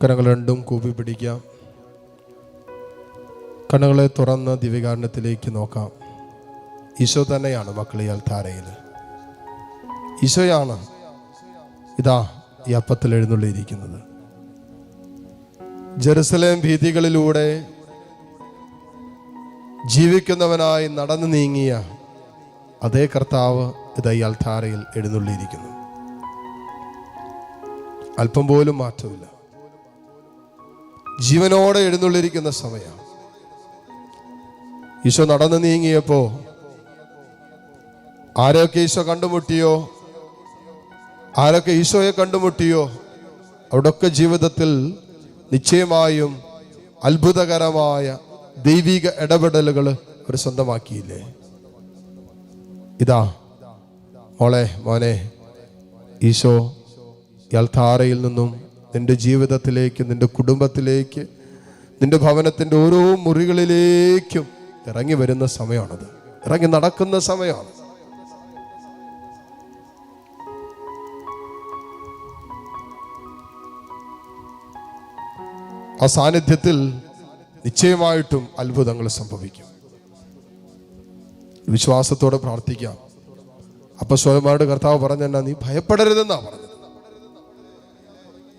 കരങ്ങൾ രണ്ടും കൂപ്പി പിടിക്കാം. കണ്ണുകളെ തുറന്ന് ദിവ്യകാരുണ്യത്തിലേക്ക് നോക്കാം. ഈശോ തന്നെയാണ് മക്കളെ അൽത്താരയിൽ. ഈശോയാണ് ഇതാ ഈ അപ്പത്തിൽ എഴുന്നള്ളിയിരിക്കുന്നത്. ജെറുസലേം ഭീതികളിലൂടെ ജീവിക്കുന്നവനായി നടന്നു നീങ്ങിയ അതേ കർത്താവ് ഇതാ ഈ അൽത്താരയിൽ എഴുന്നള്ളിയിരിക്കുന്നു. അല്പം പോലും മാറ്റമില്ല. ജീവനോടെ എഴുന്നള്ളിയിരിക്കുന്ന സമയം. ഈശോ നടന്നു നീങ്ങിയപ്പോ ആരൊക്കെ ഈശോ കണ്ടുമുട്ടിയോ, ആരൊക്കെ ഈശോയെ കണ്ടുമുട്ടിയോ അവിടൊക്കെ ജീവിതത്തിൽ നിശ്ചയമായും അത്ഭുതകരമായ ദൈവിക ഇടപെടലുകൾ അവർ സ്വന്തമാക്കിയില്ലേ? ഇതാ മോളെ, മോനെ, ഈശോ അൽത്താരയിൽ നിന്നും നിന്റെ ജീവിതത്തിലേക്ക്, നിന്റെ കുടുംബത്തിലേക്ക്, നിന്റെ ഭവനത്തിൻ്റെ ഓരോ മുറികളിലേക്കും ഇറങ്ങി വരുന്ന സമയമാണത്. ഇറങ്ങി നടക്കുന്ന സമയമാണ്. ആ സാന്നിധ്യത്തിൽ നിശ്ചയമായിട്ടും അത്ഭുതങ്ങൾ സംഭവിക്കും. വിശ്വാസത്തോടെ പ്രാർത്ഥിക്കാം. അപ്പോസ്തലന്മാരുടെ കർത്താവ് പറഞ്ഞെന്നാ, നീ ഭയപ്പെടരുതെന്നാ പറഞ്ഞത്.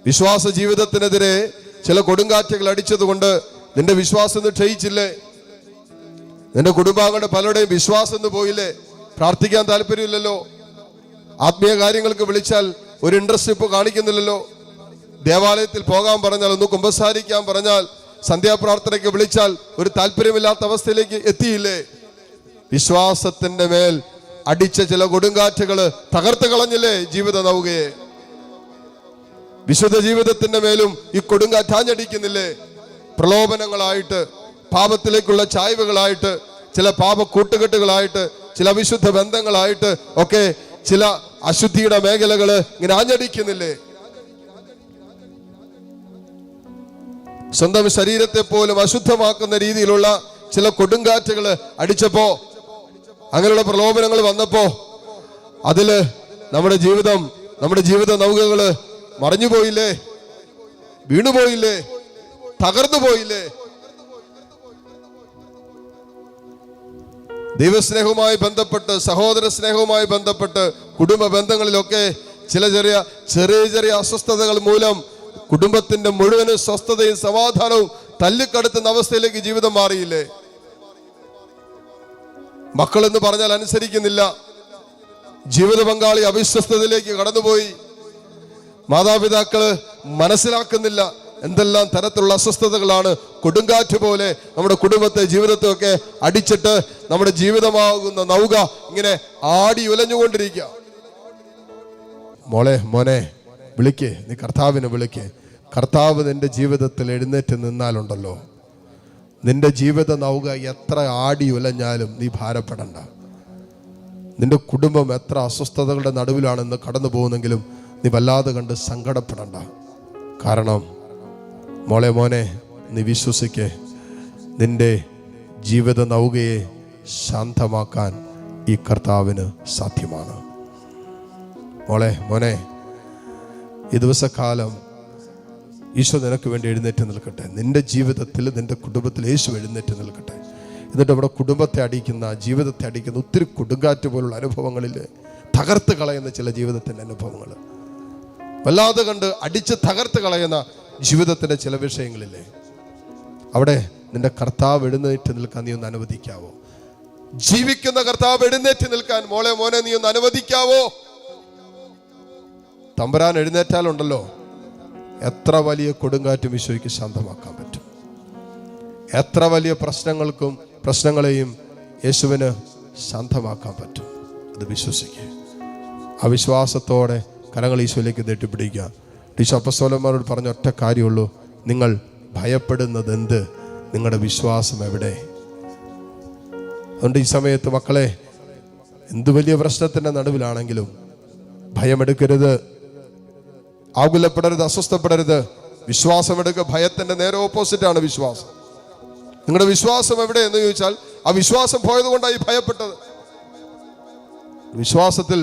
വിശ്വാസ ജീവിതത്തിനെതിരെ ചില കൊടുങ്കാറ്റുകൾ അടിച്ചതുകൊണ്ട് നിന്റെ വിശ്വാസം ഒന്ന് ക്ഷയിച്ചില്ലേ? നിന്റെ കുടുംബാംഗങ്ങളുടെ പലരുടെയും വിശ്വാസം ഒന്ന് പോയില്ലേ? പ്രാർത്ഥിക്കാൻ താല്പര്യമില്ലല്ലോ. ആത്മീയ കാര്യങ്ങൾക്ക് വിളിച്ചാൽ ഒരു ഇൻട്രസ്റ്റ് ഇപ്പോൾ കാണിക്കുന്നില്ലല്ലോ. ദേവാലയത്തിൽ പോകാൻ പറഞ്ഞാൽ, ഒന്ന് കുമ്പസാരിക്കാൻ പറഞ്ഞാൽ, സന്ധ്യാപ്രാർത്ഥനയ്ക്ക് വിളിച്ചാൽ ഒരു താല്പര്യമില്ലാത്ത അവസ്ഥയിലേക്ക് എത്തിയില്ലേ? വിശ്വാസത്തിന്റെ മേൽ അടിച്ച ചില കൊടുങ്കാറ്റുകൾ തകർത്ത് കളഞ്ഞില്ലേ ജീവിത നൗകയെ? വിശുദ്ധ ജീവിതത്തിന്റെ മേലും ഈ കൊടുങ്കാറ്റാഞ്ഞടിക്കുന്നില്ലേ? പ്രലോഭനങ്ങളായിട്ട്, പാപത്തിലേക്കുള്ള ചായ്വുകളായിട്ട്, ചില പാപ കൂട്ടുകെട്ടുകളായിട്ട്, ചില അവിശുദ്ധ ബന്ധങ്ങളായിട്ട് ഒക്കെ ചില അശുദ്ധിയുടെ മേഖലകള് ഇങ്ങനെ ആഞ്ഞടിക്കുന്നില്ലേ? സ്വന്തം ശരീരത്തെ പോലും അശുദ്ധമാക്കുന്ന രീതിയിലുള്ള ചില കൊടുങ്കാറ്റുകൾ അടിച്ചപ്പോ, അങ്ങനെയുള്ള പ്രലോഭനങ്ങൾ വന്നപ്പോ അതില് നമ്മുടെ ജീവിത നൗകകള് മറിഞ്ഞു പോയില്ലേ? വീണുപോയില്ലേ? തകർന്നു പോയില്ലേ? ദൈവസ്നേഹവുമായി ബന്ധപ്പെട്ട്, സഹോദര സ്നേഹവുമായി ബന്ധപ്പെട്ട്, കുടുംബ ബന്ധങ്ങളിലൊക്കെ ചില ചെറിയ അസ്വസ്ഥതകൾ മൂലം കുടുംബത്തിന്റെ മുഴുവനും സ്വസ്ഥതയും സമാധാനവും തല്ലിക്കടത്തുന്ന അവസ്ഥയിലേക്ക് ജീവിതം മാറിയില്ലേ? മക്കളെന്ന് പറഞ്ഞാൽ അനുസരിക്കുന്നില്ല. ജീവിത പങ്കാളി അവിശ്വസ്തതയിലേക്ക് കടന്നുപോയി. മാതാപിതാക്കള് മനസ്സിലാക്കുന്നില്ല. എന്തെല്ലാം തരത്തിലുള്ള അസ്വസ്ഥതകളാണ് കൊടുങ്കാറ്റ് പോലെ നമ്മുടെ കുടുംബത്തെ, ജീവിതത്തെ ഒക്കെ അടിച്ചിട്ട് നമ്മുടെ ജീവിതമാകുന്ന നൗക ഇങ്ങനെ ആടി ഉലഞ്ഞുകൊണ്ടിരിക്കുക. മോളെ, മോനെ, വിളിക്കേ, നീ കർത്താവിനെ വിളിക്കേ. കർത്താവ് നിന്റെ ജീവിതത്തിൽ എഴുന്നേറ്റ് നിന്നാലുണ്ടല്ലോ, നിന്റെ ജീവിത നൗക എത്ര ആടി ഉലഞ്ഞാലും നീ ഭാരപ്പെടണ്ട. നിന്റെ കുടുംബം എത്ര അസ്വസ്ഥതകളുടെ നടുവിലാണെന്ന് കടന്നു പോകുന്നെങ്കിലും നീ വല്ലാതെ കണ്ട് സങ്കടപ്പെടണ്ട. കാരണം മോളെ, മോനെ, നീ വിശ്വസിക്കേ, നിന്റെ ജീവിത നൗകയെ ശാന്തമാക്കാൻ ഈ കർത്താവിന് സാധ്യമാണ്. മോളെ, മോനെ, ഈ ദിവസക്കാലം ഈശോ നിനക്ക് വേണ്ടി എഴുന്നേറ്റ് നിൽക്കട്ടെ. നിന്റെ ജീവിതത്തിൽ, നിന്റെ കുടുംബത്തിൽ യേശു എഴുന്നേറ്റ് നിൽക്കട്ടെ. എന്നിട്ട് നമ്മുടെ കുടുംബത്തെ അടിക്കുന്ന, ജീവിതത്തെ അടിക്കുന്ന ഒത്തിരി കൊടുങ്കാറ്റ് പോലുള്ള അനുഭവങ്ങളിൽ തകർത്ത് കളയുന്ന ചില ജീവിതത്തിൻ്റെ അനുഭവങ്ങൾ, വല്ലാതെ കണ്ട് അടിച്ച് തകർത്ത് കളയുന്ന ജീവിതത്തിൻ്റെ ചില വിഷയങ്ങളില്ലേ, അവിടെ നിന്റെ കർത്താവ് എഴുന്നേറ്റ് നിൽക്കാൻ നീ ഒന്ന് അനുവദിക്കാവോ? ജീവിക്കുന്ന കർത്താവ് എഴുന്നേറ്റ് നിൽക്കാൻ മോളെ, മോനെ, നീ ഒന്ന് അനുവദിക്കാവോ? തമ്പുരാൻ എഴുന്നേറ്റാലുണ്ടല്ലോ, എത്ര വലിയ കൊടുങ്കാറ്റും ഈശോയ്ക്ക് ശാന്തമാക്കാൻ പറ്റും. എത്ര വലിയ പ്രശ്നങ്ങളെയും യേശുവിന് ശാന്തമാക്കാൻ പറ്റും. അത് വിശ്വസിക്കുക. ആ വിശ്വാസത്തോടെ കരങ്ങൾ ഈശോയിലേക്ക് നീട്ടിപ്പിടിക്കുക. ഈശോ അപ്പോസ്തലന്മാരോട് പറഞ്ഞ ഒറ്റ കാര്യമുള്ളൂ, നിങ്ങൾ ഭയപ്പെടുന്നത് എന്ത്? നിങ്ങളുടെ വിശ്വാസം എവിടെ? അതുകൊണ്ട് ഈ സമയത്ത് മക്കളെ, എന്ത് വലിയ പ്രശ്നത്തിൻ്റെ നടുവിലാണെങ്കിലും ഭയമെടുക്കരുത്, ആകുലപ്പെടരുത്, അസ്വസ്ഥപ്പെടരുത്. വിശ്വാസം എടുക്കുക. ഭയത്തിന്റെ നേരെ ഓപ്പോസിറ്റാണ് വിശ്വാസം. നിങ്ങളുടെ വിശ്വാസം എവിടെ എന്ന് ചോദിച്ചാൽ, ആ വിശ്വാസം പോയത് കൊണ്ടായി ഭയപ്പെട്ടത്. വിശ്വാസത്തിൽ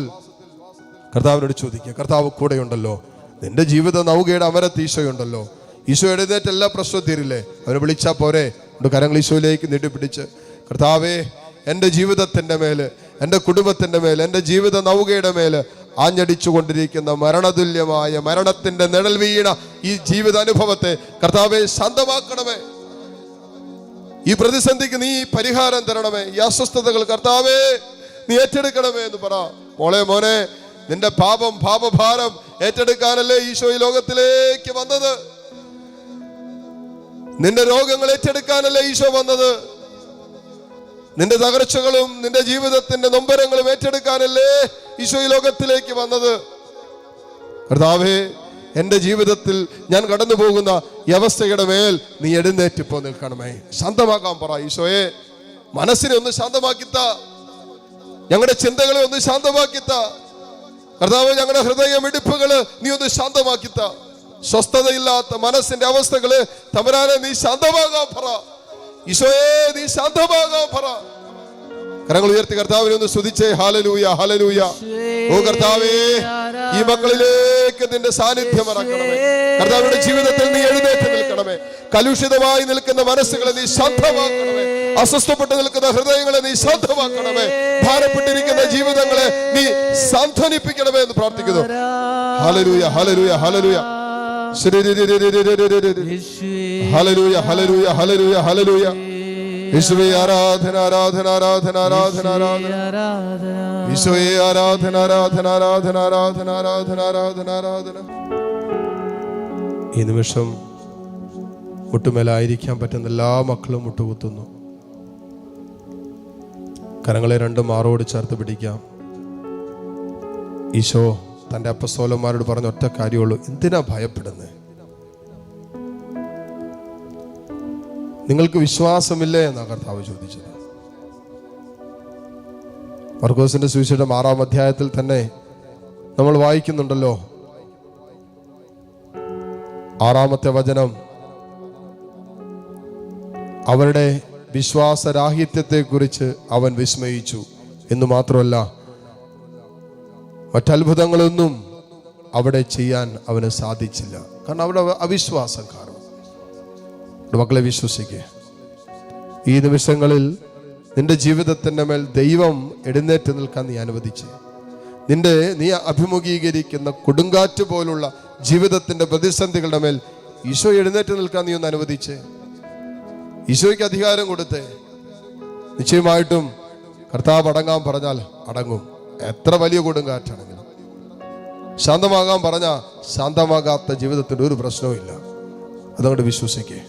കർത്താവിനോട് ചോദിക്കുക, കർത്താവ് കൂടെയുണ്ടല്ലോ, നിന്റെ ജീവിത നൗകയുടെ അമരത്ത് ഈശോയുണ്ടല്ലോ, ഈശോ എഴുന്നേറ്റ് എല്ലാ പ്രശ്നവും തീരില്ലേ? അവനെ വിളിച്ചാൽ പോരെ? കരങ്ങൾ ഈശോയിലേക്ക് നീട്ടിപ്പിടിച്ച്, കർത്താവേ, എൻ്റെ ജീവിതത്തിൻ്റെ മേല്, എൻ്റെ കുടുംബത്തിൻ്റെ മേൽ, എൻ്റെ ജീവിത നൗകയുടെ മേല് ആഞ്ഞടിച്ചു കൊണ്ടിരിക്കുന്ന മരണതുല്യമായ മരണത്തിൻ്റെ നിഴൽ വീണ ഈ ജീവിത അനുഭവത്തെ കർത്താവേ ശാന്തമാക്കണമേ. ഈ പ്രതിസന്ധിക്ക് നീ പരിഹാരം തരണമേ. ഈ അസ്വസ്ഥതകൾ കർത്താവേ നീ ഏറ്റെടുക്കണമേ എന്ന് പറ. മോനെ, നിന്റെ പാപഭാരം ഏറ്റെടുക്കാനല്ലേ ഈശോ ഈ ലോകത്തിലേക്ക് വന്നത്? നിന്റെ രോഗങ്ങൾ ഏറ്റെടുക്കാനല്ലേ ഈശോ വന്നത്? നിന്റെ തകർച്ചകളും നിന്റെ ജീവിതത്തിന്റെ നൊമ്പരങ്ങളും ഏറ്റെടുക്കാനല്ലേ ഈശോ ഈ ലോകത്തിലേക്ക് വന്നത്? കർത്താവേ, എൻ്റെ ജീവിതത്തിൽ ഞാൻ കടന്നു പോകുന്ന ഈ അവസ്ഥയുടെ മേൽ നീ എഴുന്നേറ്റിപ്പോ നിൽക്കണമേ. ശാന്തമാക്കാൻ പറ. ഈശോയെ, മനസ്സിനെ ഒന്ന് ശാന്തമാക്കിത്ത, ഞങ്ങളുടെ ചിന്തകളെ ഒന്ന് ശാന്തമാക്കിത്ത. കർത്താവേ, ഞങ്ങളുടെ ഹൃദയമിടിപ്പുകള് നീ ഒന്ന് ശാന്തമാക്കിത്ത. സ്വസ്ഥതയില്ലാത്ത മനസ്സിന്റെ അവസ്ഥകള് തമ്പുരാനെ നീ ശാന്തമാകാൻ പറ. ഈശോയെ, നീ ശാന്തമാകാൻ പറ. കരങ്ങൾ ഉയർത്തി കർത്താവിനെ ഒന്ന് സ്തുതിച്ചേ. Hallelujah, hallelujah. ഓ കർത്താവേ, ഈ മക്കളിലേക്ക് നിന്റെ സാന്നിധ്യം ഇറക്കണമേ. കർത്താവിന്റെ ജീവിതത്തിൽ നീ എഴുന്നേറ്റ് നിൽക്കണമേ. കലുഷിതമായി നിൽക്കുന്ന മനസ്സുകളെ നീ ശാന്തമാക്കണമേ. അസ്വസ്ഥപ്പെട്ട് നിൽക്കുന്ന ഹൃദയങ്ങളെ നീ ശാന്തമാക്കണമേ. ഭാരപ്പെട്ടിരിക്കുന്ന ജീവിതങ്ങളെ നീ സാന്ത്വനിപ്പിക്കണമേ എന്ന് പ്രാർത്ഥിക്കുന്നു. ഹല്ലേലൂയ, ഹല്ലേലൂയ, ഹല്ലേലൂയ. ഹല്ലേലൂയ, ഹല്ലേലൂയ, ഹല്ലേലൂയ, ഹല്ലേലൂയ. യേശുവേ ആരാധന, ആരാധന, ആരാധന, ആരാധന, ആരാധന. യേശുവേ ആരാധന, ആരാധന, ആരാധന, ആരാധന, ആരാധന, ആരാധന, ആരാധന. ഈ നിമിഷം മുട്ടുമേലായിരിക്കാൻ പറ്റുന്ന എല്ലാ മക്കളും മുട്ടുകുത്തുന്നു. കരങ്ങളെ രണ്ടും മാറോട് ചേർത്ത് പിടിക്കാം. ഈശോ തൻ്റെ അപ്പസ്തോലന്മാരോട് പറഞ്ഞ ഒറ്റ കാര്യമുള്ളൂ: എന്തിനാ ഭയപ്പെടുന്നത്? നിങ്ങൾക്ക് വിശ്വാസമില്ലേ എന്നാണ് കർത്താവ് ചോദിച്ചത്. മർക്കോസിന്റെ സുവിശേഷം 6-ാം അധ്യായത്തിൽ തന്നെ നമ്മൾ വായിക്കുന്നുണ്ടല്ലോ, 6-ാമത്തെ വചനം. അവരുടെ വിശ്വാസരാഹിത്യത്തെക്കുറിച്ച് അവൻ വിസ്മയിച്ചു എന്ന് മാത്രമല്ല, മറ്റത്ഭുതങ്ങളൊന്നും അവിടെ ചെയ്യാൻ അവന് സാധിച്ചില്ല. കാരണം അവിടെ അവിശ്വാസം കാണും. മക്കളെ, വിശ്വസിക്കുക. ഈ നിമിഷങ്ങളിൽ നിന്റെ ജീവിതത്തിൻ്റെ മേൽ ദൈവം എഴുന്നേറ്റ് നിൽക്കാൻ നീ അനുവദിച്ച്, നീ അഭിമുഖീകരിക്കുന്ന കൊടുങ്കാറ്റ് പോലുള്ള ജീവിതത്തിന്റെ പ്രതിസന്ധികളുടെ മേൽ ഈശോ എഴുന്നേറ്റ് നിൽക്കാൻ നീ ഒന്ന് അനുവദിച്ച്, ഈശോയ്ക്ക് അധികാരം കൊടുത്തേ. നിശ്ചയമായിട്ടും കർത്താവ് അടങ്ങാൻ പറഞ്ഞാൽ അടങ്ങും. എത്ര വലിയ കൊടുങ്കാറ്റാണെങ്കിലും. ശാന്തമാകാൻ പറഞ്ഞാൽ ശാന്തമാകാത്ത ജീവിതത്തിന്റെ ഒരു പ്രശ്നവും ഇല്ല. അതുകൊണ്ട് വിശ്വസിക്കേ.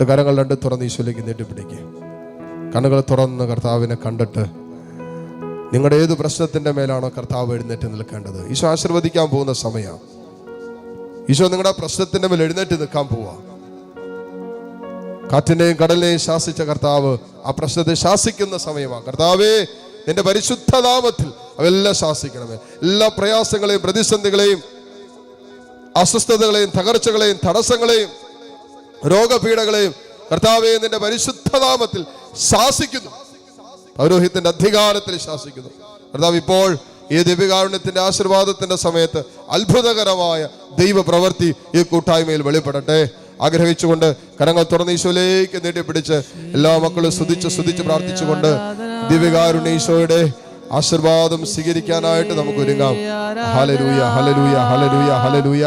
കരങ്ങൾ രണ്ട് തുറന്ന് ഈശോയിലേക്ക് നീട്ടിപ്പിടിക്കുക. കണ്ണുകൾ തുറന്ന് കർത്താവിനെ കണ്ടിട്ട്, നിങ്ങളുടെ ഏത് പ്രശ്നത്തിന്റെ മേലാണോ കർത്താവ് എഴുന്നേറ്റ് നിൽക്കേണ്ടത്, ഈശോ ആശീർവദിക്കാൻ പോകുന്ന സമയമാണ്. ഈശോ നിങ്ങളുടെ പ്രശ്നത്തിന്റെ മേൽ എഴുന്നേറ്റ് നിൽക്കാൻ പോവാ. കാറ്റിനെയും കടലിനെയും ശാസിച്ച കർത്താവ് ആ പ്രശ്നത്തെ ശാസിക്കുന്ന സമയമാണ്. കർത്താവേ, നിന്റെ പരിശുദ്ധ നാമത്തിൽ അതെല്ലാം ശാസിക്കണമേ. എല്ലാ പ്രയാസങ്ങളെയും പ്രതിസന്ധികളെയും അസ്വസ്ഥതകളെയും തകർച്ചകളെയും തടസ്സങ്ങളെയും രോഗപീഠകളെയും കർത്താവേ നിന്റെ പരിശുദ്ധ നാമത്തിൽ ശാസിക്കുന്നു. പൗരോഹിത്യത്തിന്റെ അധികാരത്തിൽ ശാസിക്കുന്നു. കർത്താവ് ഇപ്പോൾ ഈ ദിവ്യകാരുണ്യത്തിന്റെ ആശീർവാദത്തിന്റെ സമയത്ത് അത്ഭുതകരമായ ദൈവ പ്രവൃത്തി ഈ കൂട്ടായ്മയിൽ വെളിപ്പെടട്ടെ ആഗ്രഹിച്ചുകൊണ്ട് കരങ്ങൾ തുറന്ന് ഈശോയിലേക്ക് നീട്ടിപ്പിടിച്ച് എല്ലാ മക്കളും സ്തുതിച്ച് പ്രാർത്ഥിച്ചുകൊണ്ട് ദിവ്യകാരുണ്യ ഈശോയുടെ ആശീർവാദം സ്വീകരിക്കാനായിട്ട് നമുക്ക് ഒരുങ്ങാം. ഹല്ലേലൂയ, ഹല്ലേലൂയ, ഹല്ലേലൂയ, ഹല്ലേലൂയ.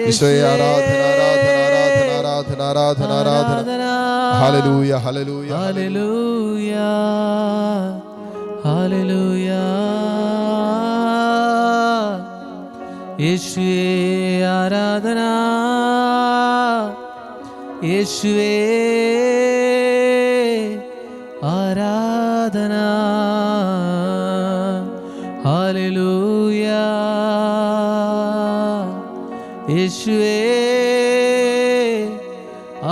ഈശോയെ ആരാധന, ആരാധന, ആരാധന, ആരാധന, ആരാധന, ആരാധന. ഹല്ലേലൂയ, ഹല്ലേലൂയ, ഹല്ലേലൂയ, ഹല്ലേലൂയ. യേശുവേ ആരാധന, യേശുവേ ആരാധന. ഹല്ലേലൂയ, യേശുവേ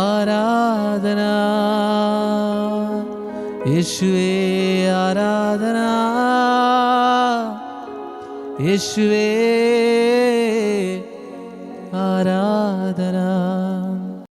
ആരാധന, യേശുവേ ആരാധന, യേശുവേ